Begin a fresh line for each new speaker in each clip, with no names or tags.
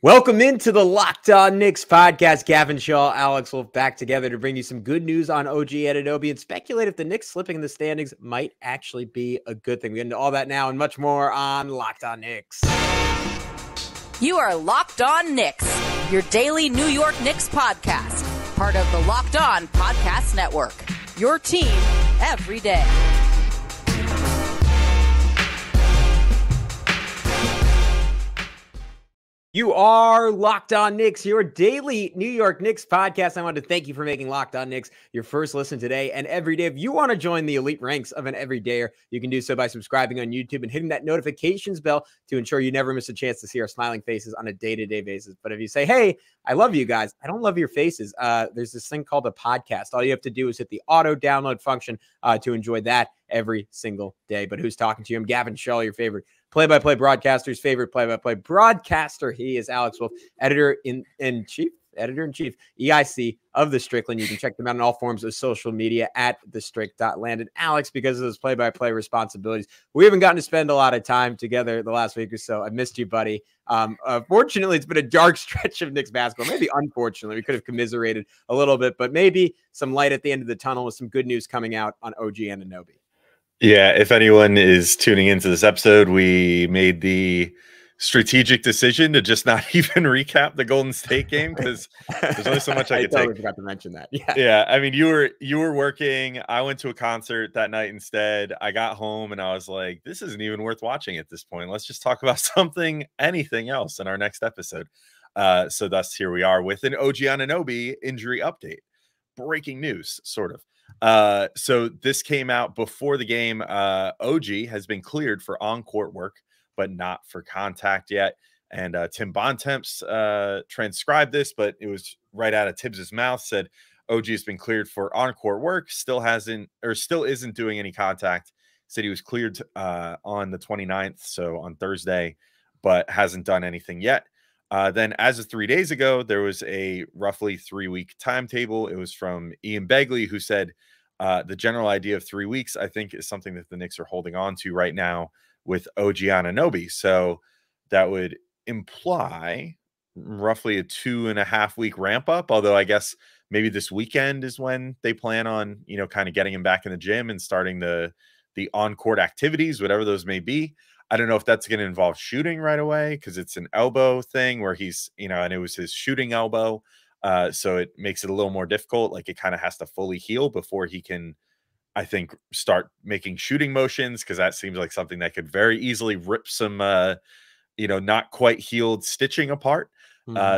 Welcome into the Locked On Knicks podcast. Gavin, Shaw, Alex Wolf back together to bring you some good news on OG Anunoby and speculate if the Knicks slipping in the standings might actually be a good thing. We get into all that now and much more on Locked On Knicks.
You are Locked On Knicks, your daily New York Knicks podcast, part of the Locked On Podcast Network, your team every day.
You are Locked On Knicks, your daily New York Knicks podcast. I wanted to thank you for making Locked On Knicks your first listen today and every day. If you want to join the elite ranks of an everydayer, you can do so by subscribing on YouTube and hitting that notifications bell to ensure you never miss a chance to see our smiling faces on a day-to-day basis. But if you say, hey, I love you guys, I don't love your faces, there's this thing called a podcast. All you have to do is hit the auto download function to enjoy that every single day. But who's talking to you? I'm Gavin Shaw, your favorite play-by-play broadcaster's favorite play-by-play broadcaster. He is Alex Wolf, editor-in-chief, EIC of The Strickland. You can check them out on all forms of social media at thestrick.land. And Alex, because of those play-by-play responsibilities, we haven't gotten to spend a lot of time together the last week or so. I missed you, buddy. Fortunately, it's been a dark stretch of Knicks basketball. Maybe unfortunately, we could have commiserated a little bit, but maybe some light at the end of the tunnel with some good news coming out on OG Anunoby.
Yeah, if anyone is tuning into this episode, we made the strategic decision to just not even recap the Golden State game because there's only so much I could
totally
take.
Forgot to mention that.
Yeah. I mean, you were working. I went to a concert that night instead. I got home and I was like, this isn't even worth watching at this point. Let's just talk about anything else in our next episode. So thus here we are with an OG Anunoby injury update. Breaking news, sort of. So this came out before the game. OG has been cleared for on-court work, but not for contact yet. And Tim Bontemps transcribed this, but it was right out of Tibbs's mouth, said OG has been cleared for on-court work, still isn't doing any contact. Said he was cleared on the 29th, so on Thursday, but hasn't done anything yet. Then as of 3 days ago, there was a roughly 3-week timetable. It was from Ian Begley, who said the general idea of 3 weeks, I think, is something that the Knicks are holding on to right now with OG Anunoby. So that would imply roughly a 2.5 week ramp up. Although I guess maybe this weekend is when they plan on, kind of getting him back in the gym and starting the on-court activities, whatever those may be. I don't know if that's going to involve shooting right away because it's an elbow thing where he's, and it was his shooting elbow. So it makes it a little more difficult. Like it kind of has to fully heal before he can, I think, start making shooting motions, because that seems like something that could very easily rip some, not quite healed stitching apart.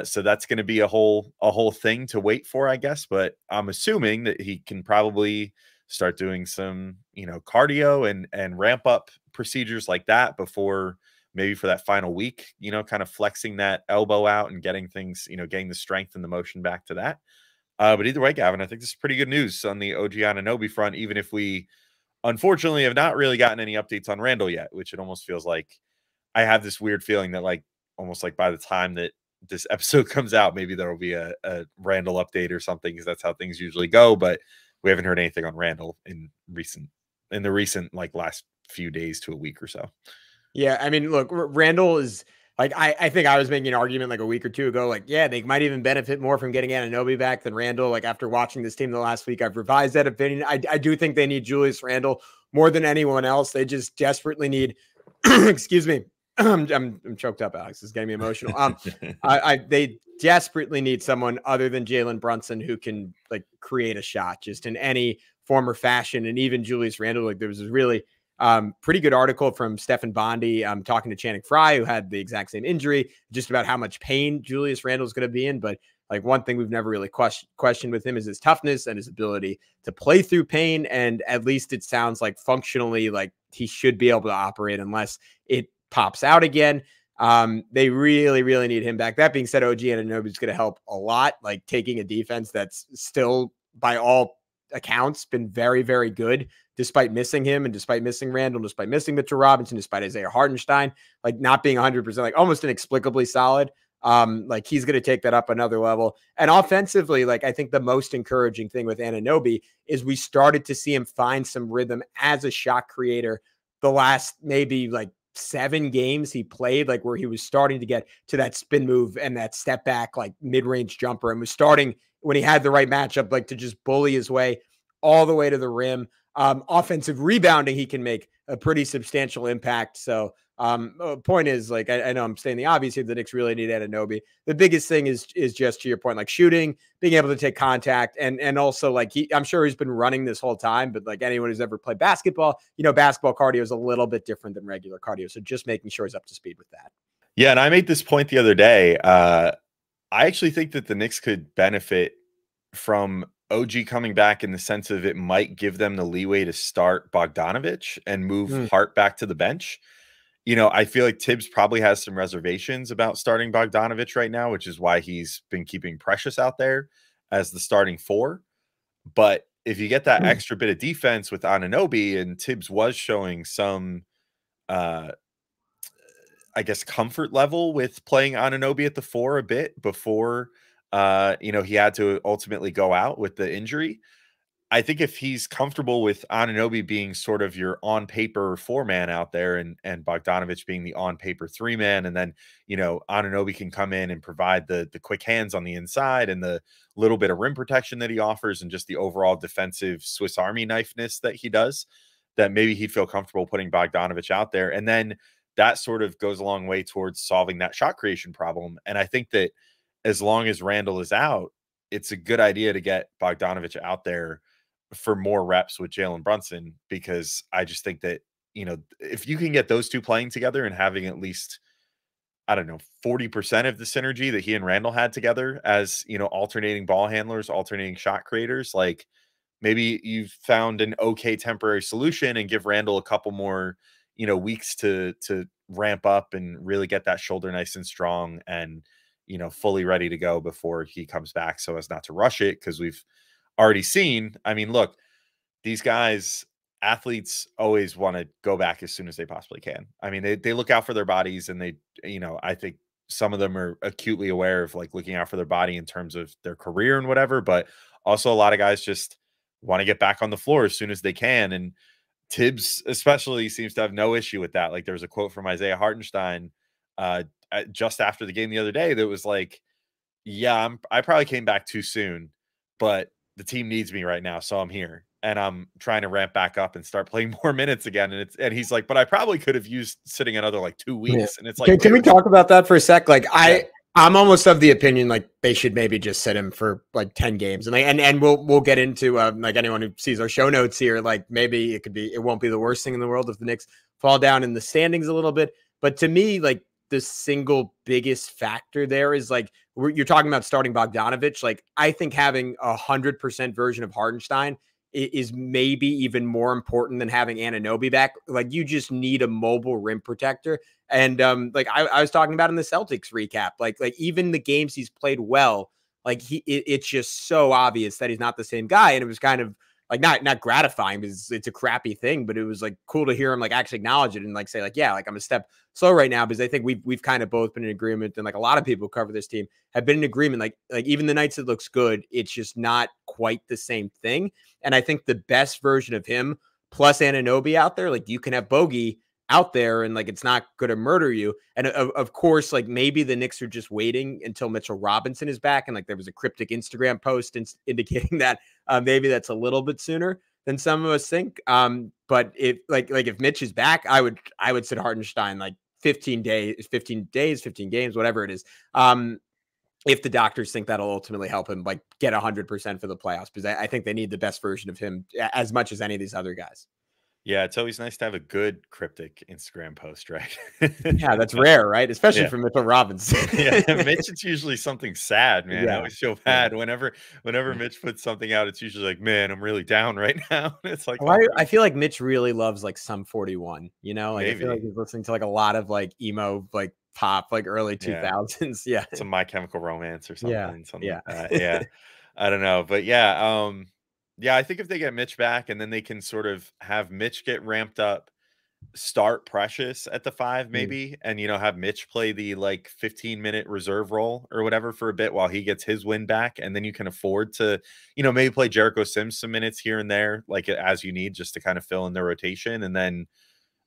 So that's going to be a whole thing to wait for, I guess. But I'm assuming that he can probably start doing some, cardio and ramp up procedures like that before maybe for that final week, kind of flexing that elbow out and getting things, getting the strength and the motion back to that. But either way, Gavin, I think this is pretty good news on the OG Anunoby front, even if we unfortunately have not really gotten any updates on Randall yet, which it almost feels like I have this weird feeling that almost like by the time that this episode comes out, maybe there will be a Randall update or something, because that's how things usually go. But we haven't heard anything on Randall in the recent last few days to a week or so.
Yeah, I mean, look, Randall is I think I was making an argument a week or two ago, they might even benefit more from getting Anunoby back than Randall. After watching this team the last week, I've revised that opinion. I do think they need Julius Randall more than anyone else. They just desperately need, excuse me, I'm choked up, Alex. This is getting me emotional. They desperately need someone other than Jalen Brunson who can create a shot just in any form or fashion. And even Julius Randall, there was this really pretty good article from Stephen Bondi talking to Channing Frye, who had the exact same injury, just about how much pain Julius Randall is going to be in. But one thing we've never really questioned with him is his toughness and his ability to play through pain. And at least it sounds functionally he should be able to operate unless it pops out again. They really, really need him back. That being said, OG Anunoby is going to help a lot, taking a defense that's still, by all accounts, been very, very good, despite missing him and despite missing Randall, despite missing Mitchell Robinson, despite Isaiah Hartenstein, not being 100%, almost inexplicably solid. He's going to take that up another level. And offensively, I think the most encouraging thing with Anunoby is we started to see him find some rhythm as a shot creator the last maybe 7 games he played, like where he was starting to get to that spin move and that step back, like mid-range jumper, and was starting when he had the right matchup, like to just bully his way all the way to the rim. Offensive rebounding, he can make a pretty substantial impact. So point is, like, I know I'm saying the obvious here, the Knicks really need Anunoby. The biggest thing is just to your point, like shooting, being able to take contact, and also like I'm sure he's been running this whole time, but like anyone who's ever played basketball, basketball cardio is a little bit different than regular cardio. So just making sure he's up to speed with that.
Yeah, and I made this point the other day. I actually think that the Knicks could benefit from OG coming back in the sense of it might give them the leeway to start Bogdanović and move Hart back to the bench. I feel like Tibbs probably has some reservations about starting Bogdanović right now, which is why he's been keeping Precious out there as the starting 4. But if you get that extra bit of defense with Anunoby, and Tibbs was showing some, I guess, comfort level with playing Anunoby at the 4 a bit before, he had to ultimately go out with the injury. I think if he's comfortable with Anunoby being sort of your on paper 4-man out there and Bogdanović being the on paper 3-man, and then, Anunoby can come in and provide the quick hands on the inside and the little bit of rim protection that he offers and just the overall defensive Swiss Army knifeness that he does, that maybe he'd feel comfortable putting Bogdanović out there. And then that sort of goes a long way towards solving that shot creation problem. And I think that as long as Randall is out, it's a good idea to get Bogdanović out there for more reps with Jalen Brunson, because I just think that, if you can get those two playing together and having at least, 40% of the synergy that he and Randall had together as, alternating ball handlers, alternating shot creators, like maybe you've found an okay temporary solution and give Randall a couple more, weeks to ramp up and really get that shoulder nice and strong and, fully ready to go before he comes back, so as not to rush it. Because we've already seen, look, these guys, athletes always want to go back as soon as they possibly can. They look out for their bodies, and they, I think some of them are acutely aware of like looking out for their body in terms of their career and whatever, but also a lot of guys just want to get back on the floor as soon as they can. And Tibbs especially seems to have no issue with that. Like there was a quote from Isaiah Hartenstein just after the game the other day that was like, yeah, I probably came back too soon, but the team needs me right now, so I'm here and I'm trying to ramp back up and start playing more minutes again. And he's like, but I probably could have used sitting another like 2 weeks. Yeah. And it's like,
can we talk about that for a sec? Like I'm almost of the opinion like they should maybe just sit him for like 10 games, and we'll get into like anyone who sees our show notes here, like maybe it won't be the worst thing in the world if the Knicks fall down in the standings a little bit. But to me, like the single biggest factor there is like you're talking about starting Bogdanović. Like I think having 100% version of Hartenstein is maybe even more important than having Anunoby back. Like you just need a mobile rim protector. And like I was talking about in the Celtics recap, like even the games he's played well, like it's just so obvious that he's not the same guy. And it was kind of like not gratifying because it's a crappy thing, but it was like cool to hear him like actually acknowledge it and like say like, yeah, like I'm a step slow right now, because I think we've kind of both been in agreement, and like a lot of people who cover this team have been in agreement. Like even the nights it looks good, it's just not quite the same thing. And I think the best version of him plus Anunoby out there, like you can have Bogey out there and like it's not going to murder you. And of course, like maybe the Knicks are just waiting until Mitchell Robinson is back, and like there was a cryptic Instagram post indicating that maybe that's a little bit sooner than some of us think. But if if Mitch is back, I would sit Hartenstein like 15 games, 15 games, whatever it is. If the doctors think that'll ultimately help him like get 100% for the playoffs, because I think they need the best version of him as much as any of these other guys.
Yeah, it's always nice to have a good cryptic Instagram post, right?
Yeah, that's rare, right? Especially from Mitchell Robinson.
Yeah, Mitch, it's usually something sad, man. I always feel bad whenever Mitch puts something out. It's usually like, man, I'm really down right now. It's like,
I feel like Mitch really loves like Sum 41. Like I feel like he's listening to like a lot of like emo, like pop, like early 2000s. Yeah,
some My Chemical Romance or something.
Yeah.
I don't know, but yeah. Yeah, I think if they get Mitch back and then they can sort of have Mitch get ramped up, start Precious at the 5 maybe, and have Mitch play the like 15-minute reserve role or whatever for a bit while he gets his win back, and then you can afford to maybe play Jericho Sims some minutes here and there like as you need, just to kind of fill in the rotation. And then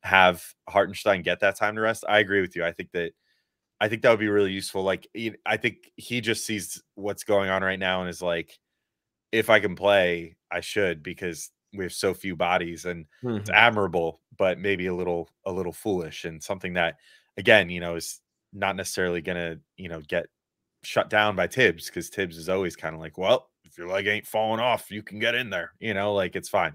have Hartenstein get that time to rest. I agree with you. I think that would be really useful. Like, I think he just sees what's going on right now and is like, if I can play, I should, because we have so few bodies, and it's admirable, but maybe a little foolish, and something that, again, is not necessarily going to, get shut down by Tibbs, because Tibbs is always kind of like, well, if your leg ain't falling off, you can get in there, like it's fine.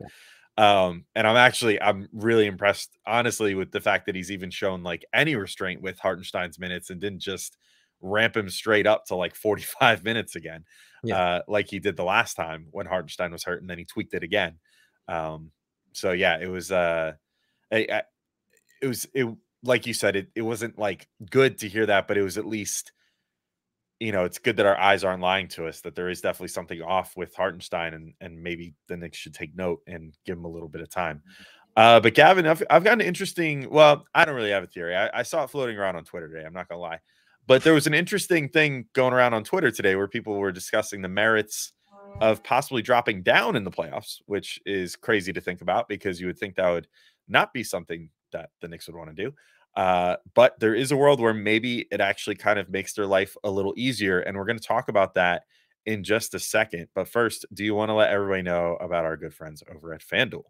And I'm really impressed, honestly, with the fact that he's even shown like any restraint with Hartenstein's minutes and didn't just ramp him straight up to like 45 minutes again, like he did the last time when Hartenstein was hurt, and then he tweaked it again. So yeah, it was like you said, it wasn't like good to hear that, but it was at least, it's good that our eyes aren't lying to us, that there is definitely something off with Hartenstein, and maybe the Knicks should take note and give him a little bit of time. But Gavin, I've got an interesting, well, I don't really have a theory. I saw it floating around on Twitter today. I'm not gonna lie, but there was an interesting thing going around on Twitter today where people were discussing the merits of possibly dropping down in the playoffs, which is crazy to think about, because you would think that would not be something that the Knicks would want to do. But there is a world where maybe it actually kind of makes their life a little easier. And we're going to talk about that in just a second. But first, do you want to let everybody know about our good friends over at FanDuel?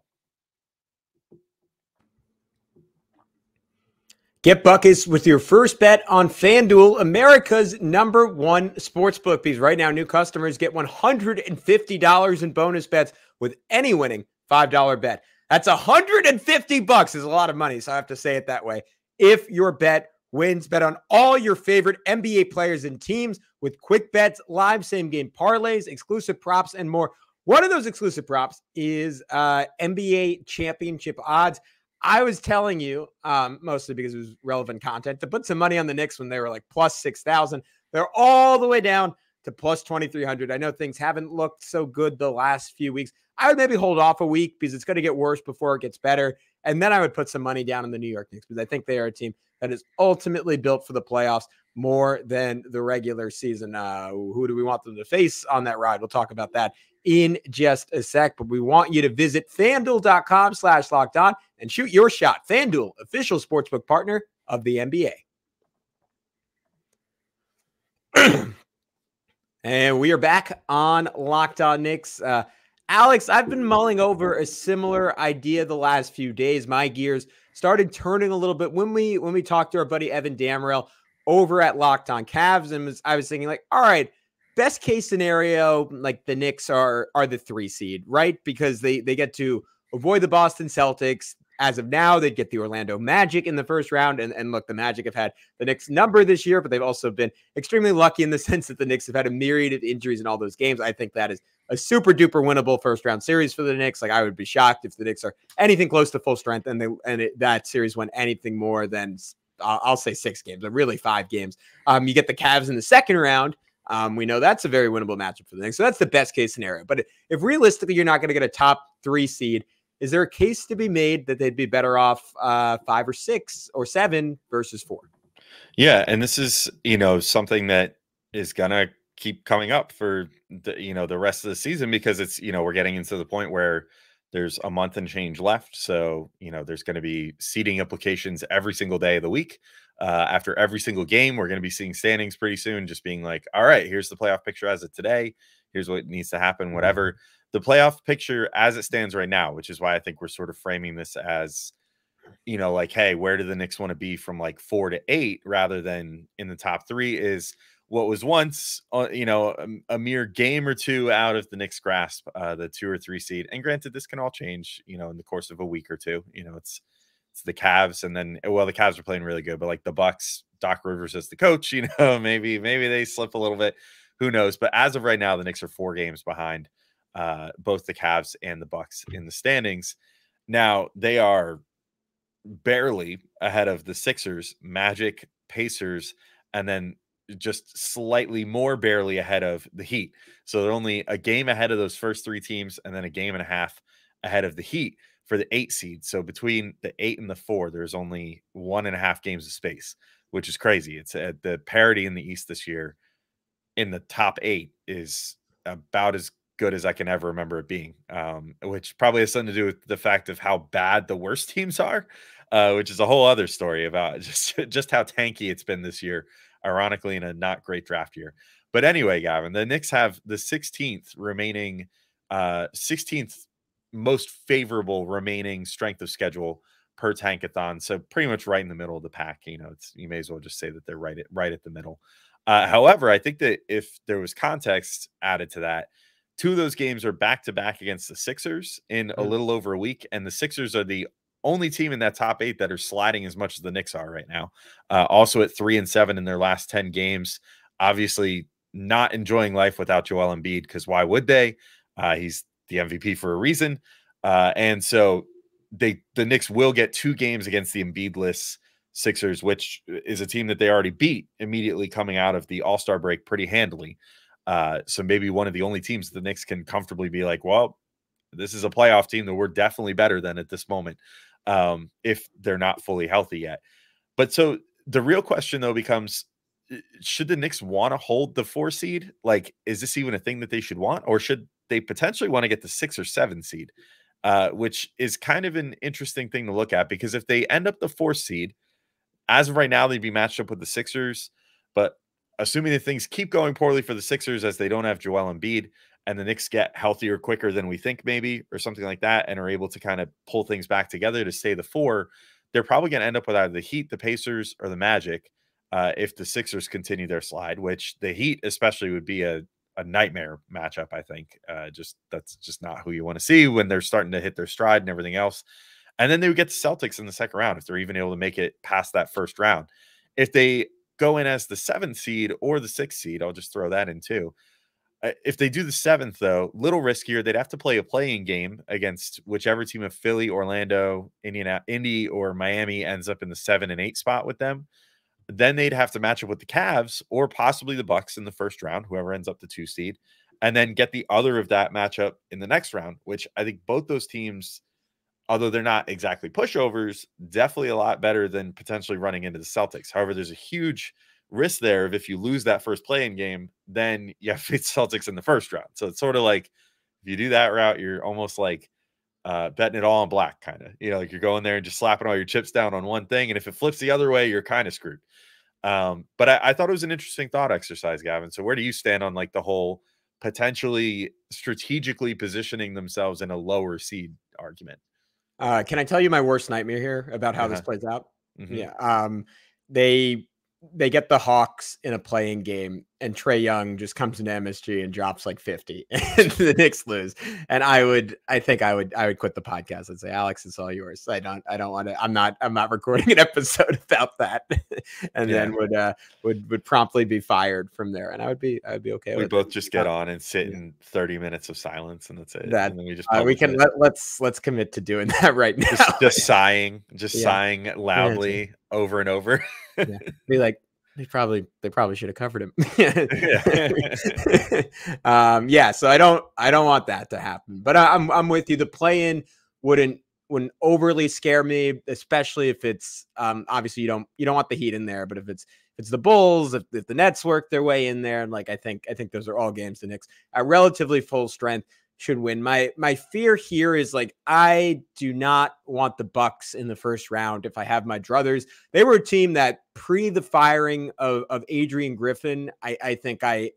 Get buckets with your first bet on FanDuel, America's #1 sportsbook. Because right now, new customers get $150 in bonus bets with any winning $5 bet. That's $150 is a lot of money, so I have to say it that way. If your bet wins, bet on all your favorite NBA players and teams with quick bets, live same-game parlays, exclusive props, and more. One of those exclusive props is NBA championship odds. I was telling you, mostly because it was relevant content, to put some money on the Knicks when they were like plus 6,000. They're all the way down to plus 2,300. I know things haven't looked so good the last few weeks. I would maybe hold off a week because it's going to get worse before it gets better. And then I would put some money down on the New York Knicks, because I think they are a team that is ultimately built for the playoffs more than the regular season. Who do we want them to face on that ride? We'll talk about that in just a sec, but we want you to visit FanDuel.com/lockedon and shoot your shot. FanDuel, official sportsbook partner of the NBA. And we are back on Locked On Knicks. Alex, I've been mulling over a similar idea the last few days. My gears started turning a little bit when we talked to our buddy Evan Damrell over at Locked On Cavs, and I was thinking, like, all right, best case scenario, like the Knicks are the 3 seed, right? Because they get to avoid the Boston Celtics. As of now, they'd get the Orlando Magic in the first round. And look, the Magic have had the Knicks number this year, but they've also been extremely lucky in the sense that the Knicks have had a myriad of injuries in all those games. I think that is a super duper winnable first round series for the Knicks. Like, I would be shocked if the Knicks are anything close to full strength that series went anything more than, I'll say 6 games, but really 5 games. You get the Cavs in the second round. We know that's a very winnable matchup for the Knicks. So that's the best case scenario. But if realistically you're not going to get a top 3 seed, is there a case to be made that they'd be better off 5 or 6 or 7 versus 4?
Yeah, and this is, something that is going to keep coming up for the rest of the season, because it's, we're getting into the point where there's a month and change left. So, there's going to be seeding implications every single day of the week. After every single game, we're going to be seeing standings pretty soon, just being like, all right, here's the playoff picture as of today. Here's what needs to happen, whatever. The playoff picture as it stands right now, which is why I think we're sort of framing this as, like, hey, where do the Knicks want to be from like 4 to 8 rather than in the top 3, is what was once, a mere game or 2 out of the Knicks' grasp, the 2 or 3 seed. And granted, this can all change, in the course of a week or 2. It's the Cavs, and then, well, the Cavs are playing really good, but like the Bucks, Doc Rivers as the coach, maybe they slip a little bit. Who knows? But as of right now, the Knicks are 4 games behind both the Cavs and the Bucks in the standings. Now, they are barely ahead of the Sixers, Magic, Pacers, and then just slightly more barely ahead of the Heat. So they're only a game ahead of those first 3 teams, and then a game and a half ahead of the Heat for the 8 seed. So between the 8 and the 4, there's only 1.5 games of space, which is crazy. It's the parity in the East this year in the top 8 is about as good as I can ever remember it being, which probably has something to do with the fact of how bad the worst teams are, which is a whole other story about just how tanky it's been this year, ironically, in a not great draft year. But anyway, Gavin, the Knicks have the 16th remaining, 16th most favorable remaining strength of schedule per tankathon. So pretty much right in the middle of the pack. You know, you may as well just say that they're right at the middle. However, I think that if there was context added to that, 2 of those games are back-to-back against the Sixers in a little over a week, and the Sixers are the only team in that top 8 that are sliding as much as the Knicks are right now. Also at 3-7 in their last 10 games. Obviously, not enjoying life without Joel Embiid, because why would they? He's the MVP for a reason, and so the Knicks will get 2 games against the Embiid-less Sixers, which is a team that they already beat immediately coming out of the All-Star break pretty handily. So maybe one of the only teams the Knicks can comfortably be like, well, this is a playoff team that we're definitely better than at this moment, if they're not fully healthy yet. But so the real question, though, becomes, should the Knicks want to hold the 4 seed? Like, is this even a thing that they should want? Or should they potentially want to get the 6 or 7 seed? Which is kind of an interesting thing to look at, because if they end up the 4 seed, as of right now, they'd be matched up with the Sixers. But assuming that things keep going poorly for the Sixers as they don't have Joel Embiid, and the Knicks get healthier quicker than we think maybe, or something like that, and are able to kind of pull things back together to stay the 4, they're probably going to end up with either the Heat, the Pacers, or the Magic if the Sixers continue their slide, which the Heat especially would be a nightmare matchup, I think. That's just not who you want to see when they're starting to hit their stride and everything else. And then they would get the Celtics in the second round if they're even able to make it past that first round. If they go in as the 7th seed or the 6th seed, I'll just throw that in too. If they do the 7th, though, little riskier. They'd have to play a playing game against whichever team of Philly, Orlando, Indy, or Miami ends up in the 7 and 8 spot with them. Then they'd have to match up with the Cavs or possibly the Bucks in the first round, whoever ends up the 2 seed, and then get the other of that matchup in the next round, which I think both those teams, although they're not exactly pushovers, definitely a lot better than potentially running into the Celtics. However, there's a huge risk there of if you lose that first play-in game, then you have to beat Celtics in the first round. So it's sort of like, if you do that route, you're almost like betting it all on black, kind of. You know, like you're going there and just slapping all your chips down on one thing, and if it flips the other way, you're kind of screwed. But I thought it was an interesting thought exercise, Gavin. So where do you stand on like the whole potentially strategically positioning themselves in a lower seed argument?
Can I tell you my worst nightmare here about how this plays out?
Mm-hmm.
Yeah. They get the Hawks in a playing game, and Trae Young just comes into MSG and drops like 50, and the Knicks lose. And I think I would quit the podcast and say, Alex, it's all yours. I don't want to. I'm not recording an episode about that, and then would promptly be fired from there. And I would be okay.
We
with
both
it.
just get on and sit in 30 minutes of silence, and that's it.
That
and then we just
let's commit to doing that right now.
Just sighing loudly over and over.
Yeah. Be like, they probably should have covered him. So I don't want that to happen. But I'm with you. The play-in wouldn't overly scare me, especially if it's obviously you don't want the Heat in there, but if it's the Bulls, if the Nets work their way in there, and like I think those are all games the Knicks at relatively full strength should win. My fear here is like, I do not want the Bucks in the first round. If I have my druthers, they were a team that pre the firing of Adrian Griffin, I think I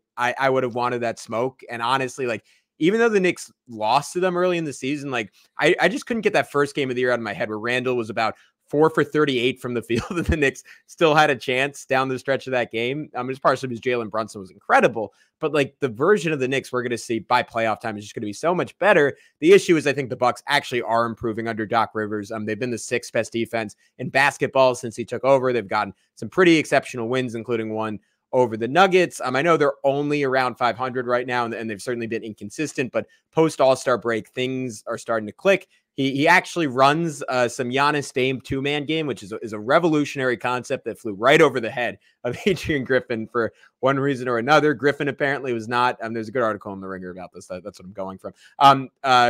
would have wanted that smoke. And honestly, like, even though the Knicks lost to them early in the season, like I just couldn't get that first game of the year out of my head where Randall was about 4 for 38 from the field, and the Knicks still had a chance down the stretch of that game. It's partially because Jalen Brunson was incredible, but like the version of the Knicks we're going to see by playoff time is just going to be so much better. The issue is I think the Bucks actually are improving under Doc Rivers. They've been the 6th best defense in basketball since he took over. They've gotten some pretty exceptional wins, including one over the Nuggets. I know they're only around 500 right now, and they've certainly been inconsistent, but post All-Star break, things are starting to click. He actually runs some Giannis Dame 2-man game, which is a revolutionary concept that flew right over the head of Adrian Griffin for one reason or another. Griffin apparently was not, there's a good article in The Ringer about this. That's what I'm going from.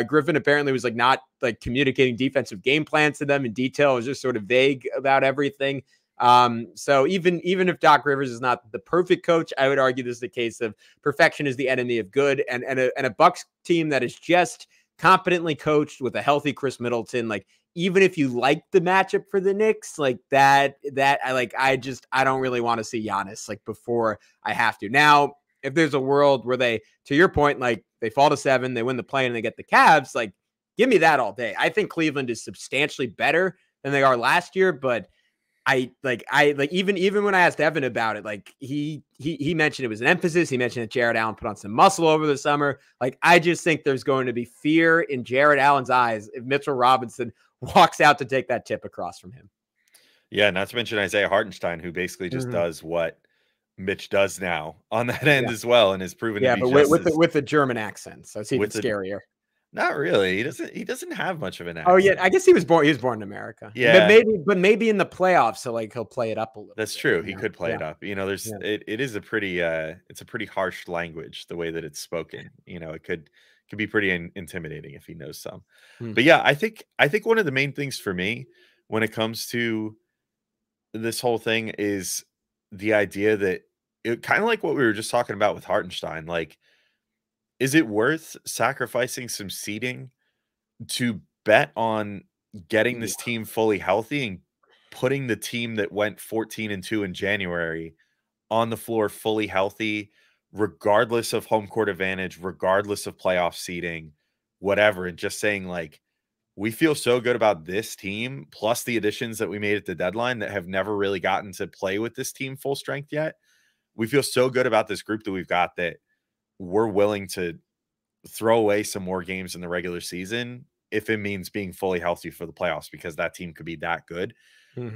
Griffin apparently was like not like communicating defensive game plans to them in detail. It was just sort of vague about everything. So even if Doc Rivers is not the perfect coach, I would argue this is the case of perfection is the enemy of good, and a Bucks team that is just competently coached with a healthy Chris Middleton. Like, even if you like the matchup for the Knicks, like that I don't really want to see Giannis like before I have to. Now, if there's a world where they, to your point, like they fall to 7, they win the play and they get the Cavs, like give me that all day. I think Cleveland is substantially better than they are last year, but even when I asked Evan about it, like he mentioned it was an emphasis. He mentioned that Jared Allen put on some muscle over the summer. Like, I just think there's going to be fear in Jared Allen's eyes if Mitchell Robinson walks out to take that tip across from him.
Yeah, not to mention Isaiah Hartenstein, who basically just does what Mitch does now on that end as well, and is proven to be
with the German accent, so it's even scarier.
Not really. He doesn't have much of an accent.
Oh yeah, I guess he was born in America.
Yeah,
but maybe in the playoffs, so like he'll play it up a little.
That's true. He could play it up. There's it is a pretty it's a pretty harsh language the way that it's spoken. It could be pretty intimidating if he knows some. But yeah, I think one of the main things for me when it comes to this whole thing is the idea that it kind of like what we were just talking about with Hartenstein, like, is it worth sacrificing some seeding to bet on getting this team fully healthy and putting the team that went 14-2 in January on the floor fully healthy, regardless of home court advantage, regardless of playoff seeding, whatever, and just saying, like, we feel so good about this team, plus the additions that we made at the deadline that have never really gotten to play with this team full strength yet. We feel so good about this group that we've got that we're willing to throw away some more games in the regular season if it means being fully healthy for the playoffs, because that team could be that good.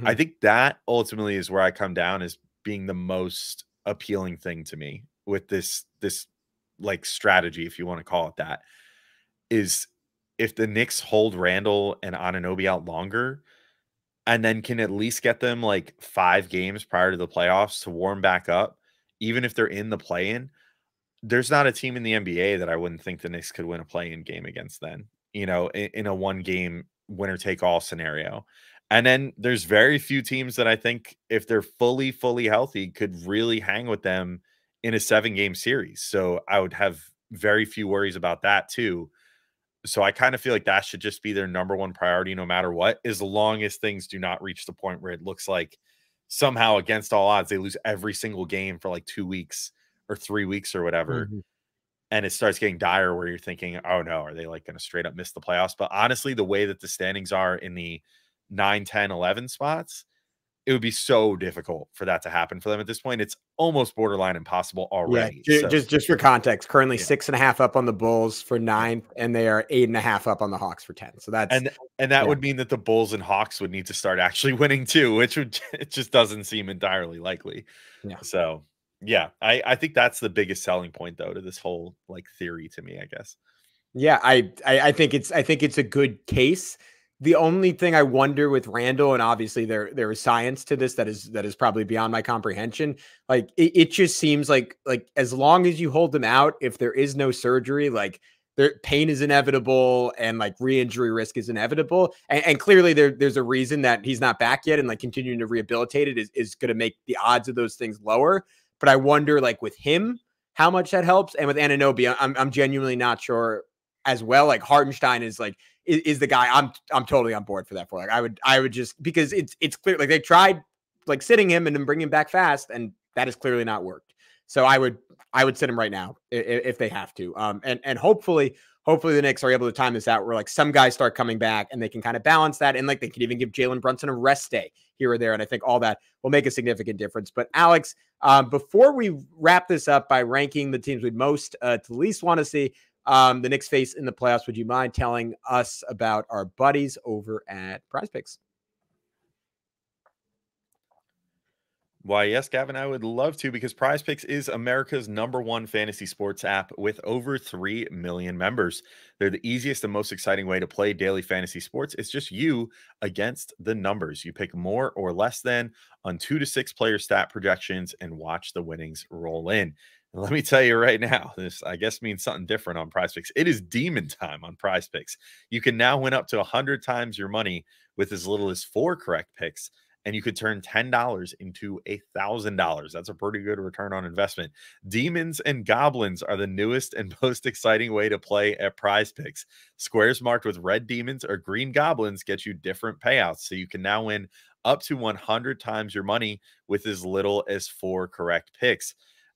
I think that ultimately is where I come down as being the most appealing thing to me with this like strategy, if you want to call it that, is if the Knicks hold Randall and Anunoby out longer and then can at least get them like 5 games prior to the playoffs to warm back up, even if they're in the play-in, there's not a team in the NBA that I wouldn't think the Knicks could win a play-in game against then, in a 1-game winner-take-all scenario. And then there's very few teams that I think, if they're fully healthy, could really hang with them in a 7-game series. So I would have very few worries about that too. So I kind of feel like that should just be their number one priority no matter what, as long as things do not reach the point where it looks like somehow against all odds they lose every single game for like 2 weeks or 3 weeks or whatever. And it starts getting dire where you're thinking, oh no, are they like going to straight up miss the playoffs? But honestly, the way that the standings are in the 9, 10, 11 spots, it would be so difficult for that to happen for them at this point. It's almost borderline impossible already.
Yeah, just for context, currently 6.5 up on the Bulls for 9th, and they are 8.5 up on the Hawks for 10. So that's
and that would mean that the Bulls and Hawks would need to start actually winning too, which it just doesn't seem entirely likely. Yeah. So yeah, I think that's the biggest selling point though to this whole like theory to me, I guess.
Yeah, I think it's a good case. The only thing I wonder with Randall, and obviously there is science to this that is probably beyond my comprehension. Like it just seems like as long as you hold them out, if there is no surgery, like their pain is inevitable and like re-injury risk is inevitable. And clearly there's a reason that he's not back yet, and like continuing to rehabilitate it is going to make the odds of those things lower. But I wonder, like with him, how much that helps, and with Anunoby, I'm genuinely not sure as well. Like Hartenstein is the guy I'm totally on board for that for. Like I would just, because it's clear, like they tried like sitting him and then bringing him back fast, and that has clearly not worked. So I would sit him right now if they have to. And hopefully the Knicks are able to time this out where like some guys start coming back and they can kind of balance that, and like they can even give Jalen Brunson a rest day here or there. And I think all that will make a significant difference. But Alex, before we wrap this up by ranking the teams we'd most to least want to see the Knicks face in the playoffs, would you mind telling us about our buddies over at Prize Picks?
Why, yes, Gavin, I would love to, because Prize Picks is America's #1 fantasy sports app with over 3 million members. They're the easiest and most exciting way to play daily fantasy sports. It's just you against the numbers. You pick more or less than on 2 to 6 player stat projections and watch the winnings roll in. And let me tell you right now, this I guess means something different on Prize Picks. It is demon time on Prize Picks. You can now win up to 100 times your money with as little as 4 correct picks. and you could turn $10 into $1,000. That's a pretty good return on investment. Demons and Goblins are the newest and most exciting way to play at Prize Picks. Squares marked with red demons or green goblins get you different payouts, so you can now win up to 100 times your money with as little as 4 correct picks.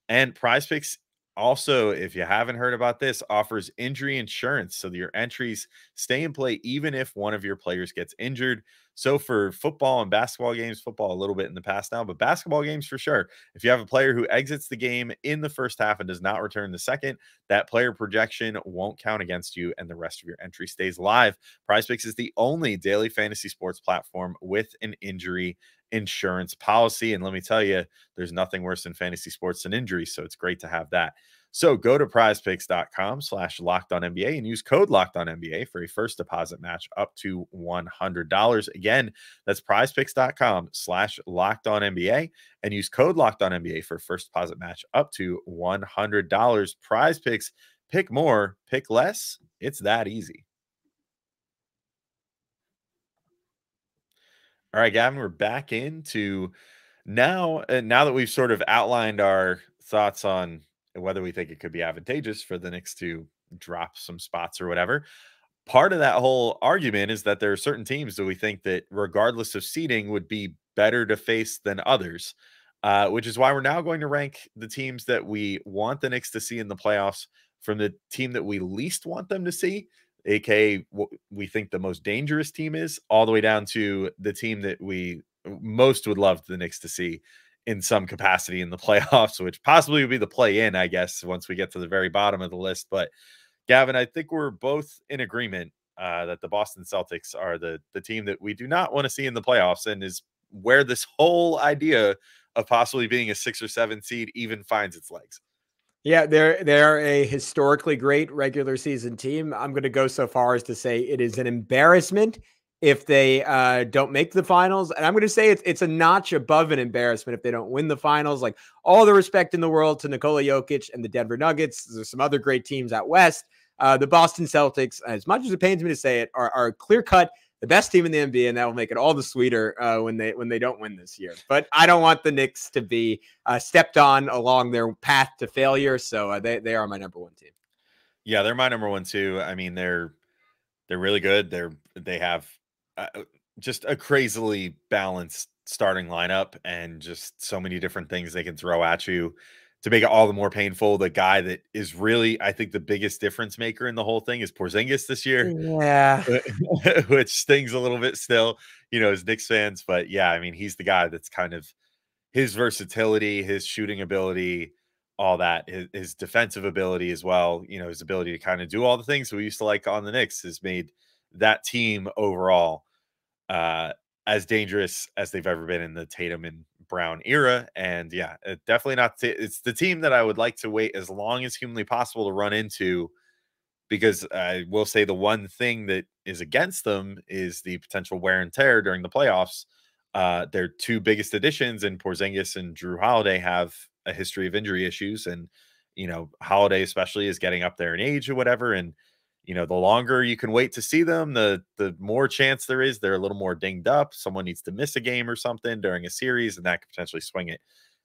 And Prize Picks also, if you haven't heard about this, offers injury insurance, so that your entries stay in play even if one of your players gets injured. So for football and basketball games, football a little bit in the past now, but basketball games for sure, if you have a player who exits the game in the first half and does not return the second, that player projection won't count against you and the rest of your entry stays live. PrizePicks is the only daily fantasy sports platform with an injury insurance policy. And let me tell you, there's nothing worse than fantasy sports than injury. So it's great to have that. So go to prizepicks.com/LockedOnNBA and use code LockedOnNBA for a first deposit match up to $100. Again, that's prizepicks.com/LockedOnNBA and use code LockedOnNBA for first deposit match up to $100. Prize Picks, pick more, pick less. It's that easy. All right, Gavin, we're back into now that we've sort of outlined our thoughts on whether we think it could be advantageous for the Knicks to drop some spots or whatever. Part of that whole argument is that there are certain teams that we think that regardless of seeding would be better to face than others, which is why we're now going to rank the teams that we want the Knicks to see in the playoffs from the team that we least want them to see, aka what we think the most dangerous team is, all the way down to the team that we most would love the Knicks to see in some capacity in the playoffs, which possibly would be the play-in, I guess, once we get to the very bottom of the list. But Gavin, I think we're both in agreement that the Boston Celtics are the team that we do not want to see in the playoffs, and is where this whole idea of possibly being a 6 or 7 seed even finds its legs.
Yeah, they're a historically great regular season team. I'm going to go so far as to say it is an embarrassment if they don't make the finals. And I'm going to say it's a notch above an embarrassment if they don't win the finals. Like, all the respect in the world to Nikola Jokic and the Denver Nuggets. There's some other great teams out west. The Boston Celtics, as much as it pains me to say it, are clear-cut the best team in the NBA, and that will make it all the sweeter when they don't win this year. But I don't want the Knicks to be stepped on along their path to failure. So they are my number one team.
Yeah, they're my number one too. I mean, they're really good. They have just a crazily balanced starting lineup and just so many different things they can throw at you to make it all the more painful. The guy that is really, I think, the biggest difference maker in the whole thing is Porzingis this year.
Yeah.
Which stings a little bit still, as Knicks fans. But yeah, I mean, he's the guy that's kind of his versatility, his shooting ability, all that, his defensive ability as well, his ability to kind of do all the things we used to like on the Knicks has made that team overall as dangerous as they've ever been in the Tatum and Brown era. And yeah, definitely not. It's the team that I would like to wait as long as humanly possible to run into, because I will say the one thing that is against them is the potential wear and tear during the playoffs. Their two biggest additions in Porzingis and Drew Holiday have a history of injury issues. And, Holiday especially is getting up there in age or whatever. And, the longer you can wait to see them, the more chance there is they're a little more dinged up. Someone needs to miss a game or something during a series, and that could potentially swing it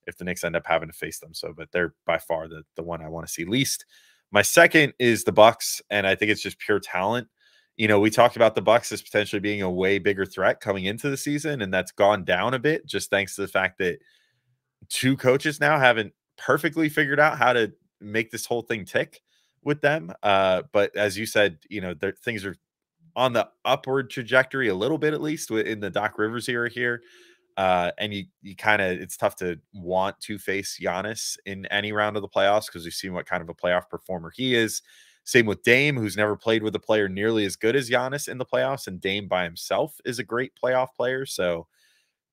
if the Knicks end up having to face them. So, but they're by far the one I want to see least. My second is the Bucks, and I think it's just pure talent. We talked about the Bucks as potentially being a way bigger threat coming into the season, and that's gone down a bit just thanks to the fact that 2 coaches now haven't perfectly figured out how to make this whole thing tick with them. But as you said, things are on the upward trajectory a little bit, at least in the Doc Rivers era here. And you kind of, it's tough to want to face Giannis in any round of the playoffs because we've seen what kind of a playoff performer he is. Same with Dame, who's never played with a player nearly as good as Giannis in the playoffs, and Dame by himself is a great playoff player. So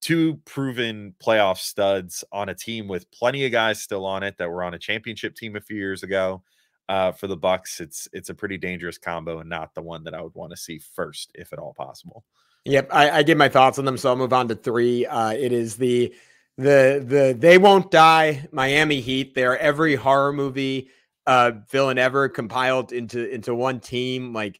2 proven playoff studs on a team with plenty of guys still on it that were on a championship team a few years ago. For the Bucks, it's a pretty dangerous combo and not the one that I would want to see first, if at all possible.
Yep, I give my thoughts on them, so I'll move on to 3. It is the they won't die Miami Heat. They're every horror movie villain ever compiled into one team. Like,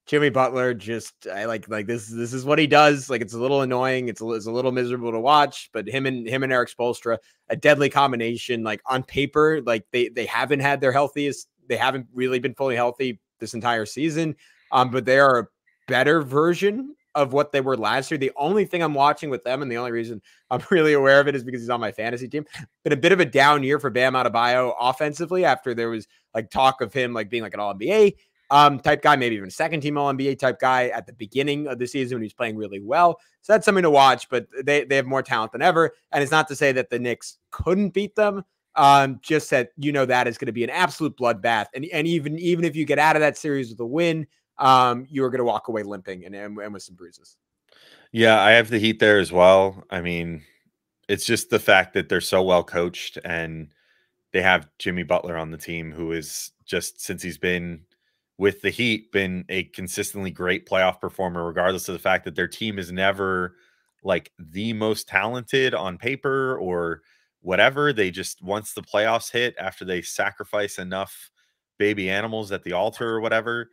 Jimmy Butler just I like this is what he does. Like it's a little annoying. It's a little miserable to watch, but him and Eric Spoelstra, a deadly combination. Like on paper, like they haven't had their healthiest. They haven't really been fully healthy this entire season. But they are a better version of what they were last year. The only thing I'm watching with them, and the only reason I'm really aware of it, is because he's on my fantasy team. Been a bit of a down year for Bam Adebayo offensively after there was like talk of him like being like an All-NBA type guy, maybe even a second team All-NBA type guy at the beginning of the season when he's playing really well. So that's something to watch, but they have more talent than ever. And it's not to say that the Knicks couldn't beat them. Just that, that is going to be an absolute bloodbath. And even if you get out of that series with a win, you are going to walk away limping and with some bruises.
Yeah, I have the Heat there as well. I mean, it's just the fact that they're so well coached and they have Jimmy Butler on the team, who is just, since he's been with the Heat, been a consistently great playoff performer, regardless of the fact that their team is never like the most talented on paper or whatever. They just, once the playoffs hit, after they sacrifice enough baby animals at the altar or whatever,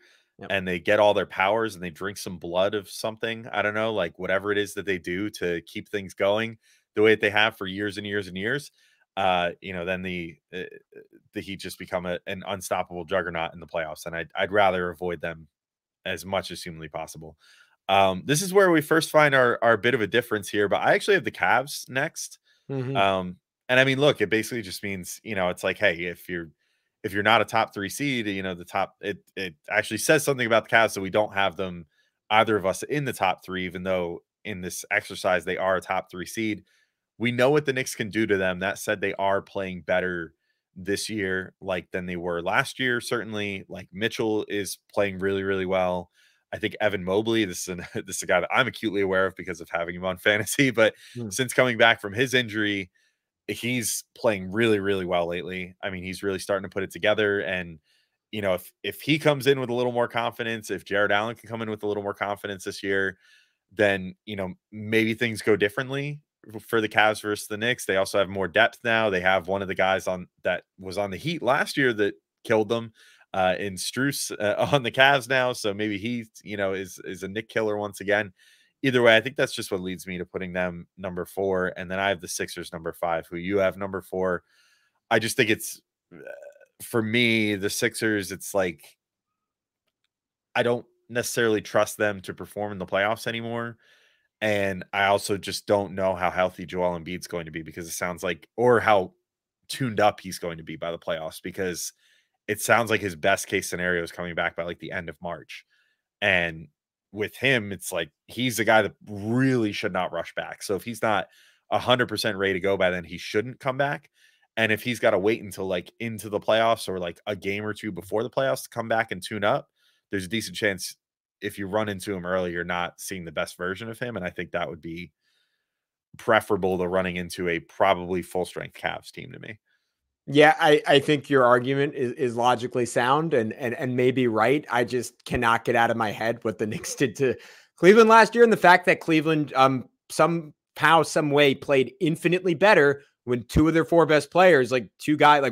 and they get all their powers and they drink some blood of something, I don't know, like whatever it is that they do to keep things going the way that they have for years and years and years, then the Heat just become an unstoppable juggernaut in the playoffs, and I'd rather avoid them as much as humanly possible. This is where we first find our bit of a difference here, but I actually have the Cavs next.
Mm-hmm.
And I mean, look, it basically just means, it's like, hey, if you're not a top 3 seed, the top, it actually says something about the Cavs, so we don't have them, either of us, in the top 3, even though in this exercise they are a top 3 seed. We know what the Knicks can do to them. That said, they are playing better this year, like, than they were last year. Certainly, like, Mitchell is playing really, really well. I think Evan Mobley, this is a guy that I'm acutely aware of because of having him on fantasy, but since coming back from his injury, he's playing really, really well lately. I mean, he's really starting to put it together. And, if he comes in with a little more confidence, if Jared Allen can come in with a little more confidence this year, then, maybe things go differently for the Cavs versus the Knicks. They also have more depth now. They have one of the guys that was on the Heat last year that killed them, in Strus, on the Cavs now. So maybe he, is a Knick killer once again. Either way, I think that's just what leads me to putting them number 4. And then I have the Sixers number 5, who you have number 4. I just think it's, for me, the Sixers, it's like, I don't necessarily trust them to perform in the playoffs anymore. And I also just don't know how healthy Joel Embiid's going to be, because it sounds like, or how tuned up he's going to be by the playoffs, because it sounds like his best case scenario is coming back by like the end of March. And with him, it's like, he's the guy that really should not rush back. So if he's not 100% ready to go by then, he shouldn't come back. And if he's got to wait until like into the playoffs or like a game or two before the playoffs to come back and tune up, there's a decent chance if you run into him early, you're not seeing the best version of him. And I think that would be preferable to running into a probably full strength Cavs team to me.
Yeah, I think your argument is logically sound and maybe right. I just cannot get out of my head what the Knicks did to Cleveland last year, and the fact that Cleveland somehow, some way, played infinitely better when 2 of their 4 best players, like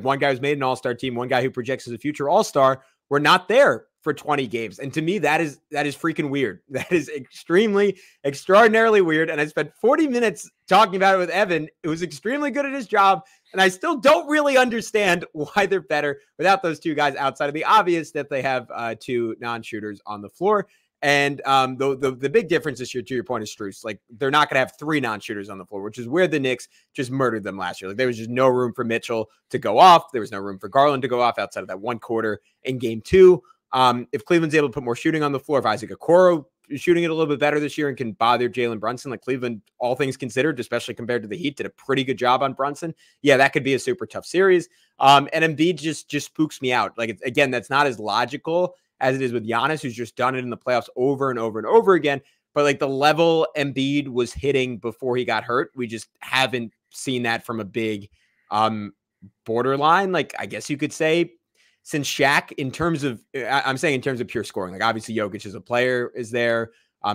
one guy who's made an all-star team, one guy who projects as a future all-star, were not there for 20 games. And to me, that is freaking weird. That is extraordinarily weird. And I spent 40 minutes talking about it with Evan, who was extremely good at his job. And I still don't really understand why they're better without those 2 guys, outside of the obvious that they have 2 non-shooters on the floor. And the big difference this year, to your point, is Strus. Like, they're not going to have 3 non-shooters on the floor, which is where the Knicks just murdered them last year. Like, there was just no room for Mitchell to go off. There was no room for Garland to go off outside of that one quarter in game 2. If Cleveland's able to put more shooting on the floor, if Isaac Okoro is shooting it a little bit better this year and can bother Jalen Brunson, like Cleveland, all things considered, especially compared to the Heat, did a pretty good job on Brunson. Yeah, that could be a super tough series. And Embiid just spooks me out. Like, again, that's not as logical as it is with Giannis, who's just done it in the playoffs over and over and over again. But like the level Embiid was hitting before he got hurt, we just haven't seen that from a big borderline, like, I guess you could say, since Shaq, in terms of, I'm saying in terms of pure scoring. Like, obviously Jokic as a player is there.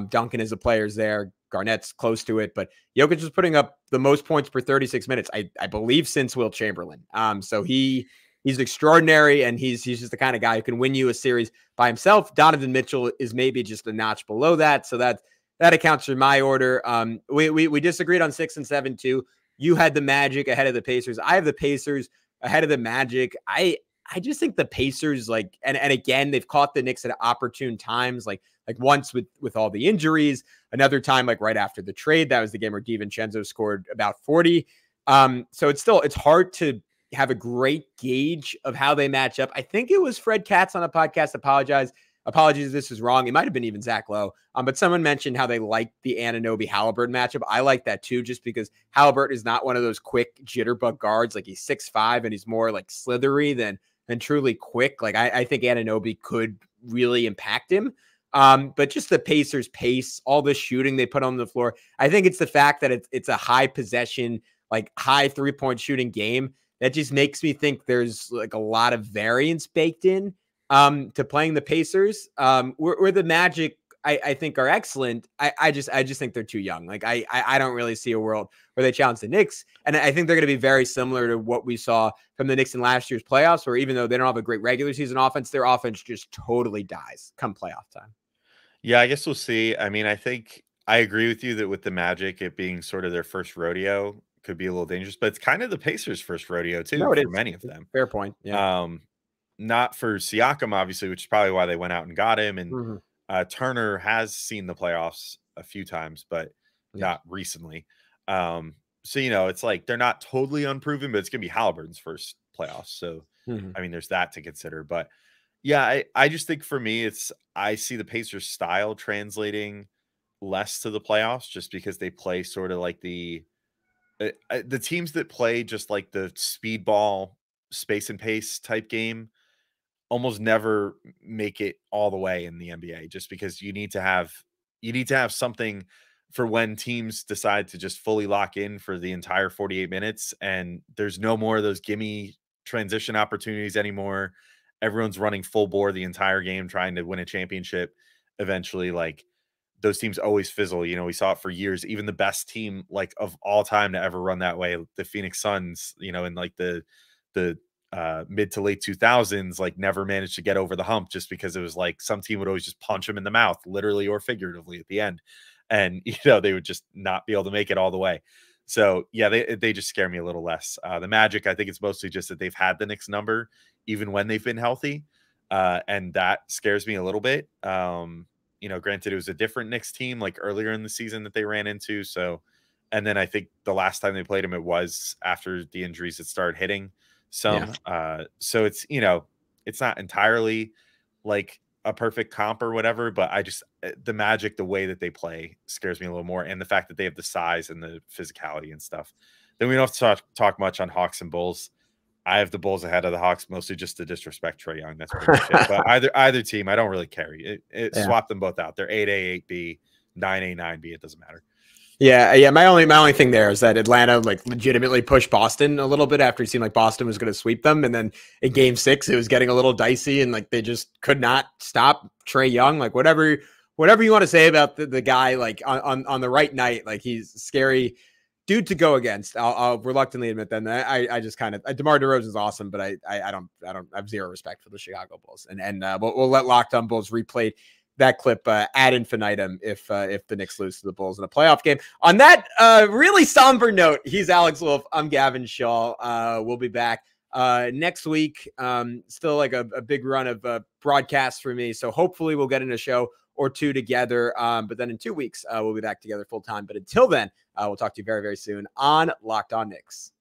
Duncan as a player is there. Garnett's close to it, but Jokic is putting up the most points per 36 minutes, I believe, since Wilt Chamberlain. So he he's extraordinary, and he's just the kind of guy who can win you a series by himself. Donovan Mitchell is maybe just a notch below that, so that accounts for my order. We disagreed on 6 and 7 too. You had the Magic ahead of the Pacers. I have the Pacers ahead of the Magic. I just think the Pacers, like, and again, they've caught the Knicks at opportune times, like once with all the injuries, another time like right after the trade. That was the game where DiVincenzo scored about 40. So it's hard to have a great gauge of how they match up. I think it was Fred Katz on a podcast. Apologies if this is wrong. It might have been even Zach Lowe. But someone mentioned how they like the Anunoby Halliburton matchup. I like that too, just because Halliburton is not one of those quick jitterbug guards. Like, he's 6'5" and he's more like slithery than truly quick. Like, I think Anunoby could really impact him. But just the Pacers' pace, all the shooting they put on the floor. I think it's the fact that it's a high possession, like high 3-point shooting game that just makes me think there's like a lot of variance baked in to playing the Pacers. Where the Magic, I think, are excellent. I just think they're too young. Like, I don't really see a world where they challenge the Knicks. And I think they're going to be very similar to what we saw from the Knicks in last year's playoffs, where even though they don't have a great regular season offense, their offense just totally dies come playoff time.
Yeah, I guess we'll see. I mean, I think I agree with you that with the Magic, it being sort of their first rodeo could be a little dangerous, but it's kind of the Pacers' first rodeo too, for many of them.
Fair point. Yeah.
Not for Siakam, obviously, which is probably why they went out and got him. And Turner has seen the playoffs a few times, but not recently. So, it's like they're not totally unproven, but it's going to be Halliburton's first playoffs. So, I mean, there's that to consider. But yeah, I just think for me, I see the Pacers style translating less to the playoffs, just because they play sort of like the teams that play just like the speedball space and pace type game almost never make it all the way in the NBA, just because you need to have something for when teams decide to just fully lock in for the entire 48 minutes. And there's no more of those gimme transition opportunities anymore. Everyone's running full bore the entire game, trying to win a championship. Eventually, like, those teams always fizzle. We saw it for years. Even the best team, like, of all time to ever run that way, the Phoenix Suns, in like the mid to late 2000s, like, never managed to get over the hump, just because it was like some team would always just punch them in the mouth, literally or figuratively, at the end. And, they would just not be able to make it all the way. So yeah, they just scare me a little less. The Magic, I think it's mostly just that they've had the Knicks number even when they've been healthy. And that scares me a little bit. Granted, it was a different Knicks team like earlier in the season that they ran into. So, and then I think the last time they played him, it was after the injuries that started hitting some. Yeah. So it's, it's not entirely like a perfect comp or whatever, but the Magic, the way that they play scares me a little more. And the fact that they have the size and the physicality and stuff. Then we don't have to talk much on Hawks and Bulls. I have the Bulls ahead of the Hawks, mostly just to disrespect Trae Young. That's pretty much it. But either team, I don't really care. Swap them both out. They're 8A, 8B, 9A, 9B. It doesn't matter.
Yeah. My only thing there is that Atlanta like legitimately pushed Boston a little bit after it seemed like Boston was going to sweep them, and then in Game 6 it was getting a little dicey, and like they just could not stop Trae Young. Like whatever you want to say about the guy, like on the right night, like he's scary dude to go against. I'll reluctantly admit that. And I just kind of DeMar DeRozan is awesome, but I don't have zero respect for the Chicago Bulls, and we'll let Locked On Bulls replay that clip ad infinitum if the Knicks lose to the Bulls in a playoff game. On that really somber note, he's Alex Wolf. I'm Gavin Shaw. We'll be back next week. Still like a big run of broadcasts for me, so hopefully we'll get in a show or two together. But then in 2 weeks, we'll be back together full time. But until then, we'll talk to you very, very soon on Locked On Knicks.